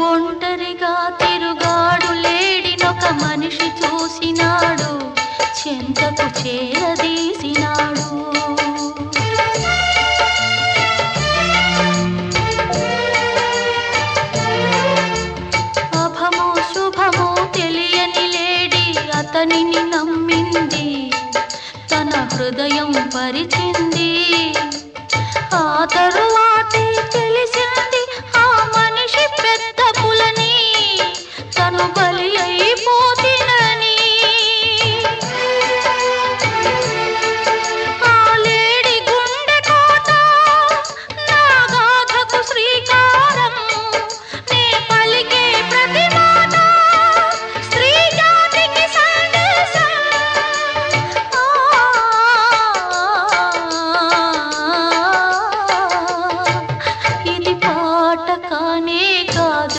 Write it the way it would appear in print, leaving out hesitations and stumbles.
ఒంటరిగా తిరుగాడు లేడినొక మనిషి చూసినాడు, చెంతకు చేరదీసినాడు. అభమో శుభమో తెలియని లేడి అతనిని నమ్మింది, తన హృదయం పరిచింది.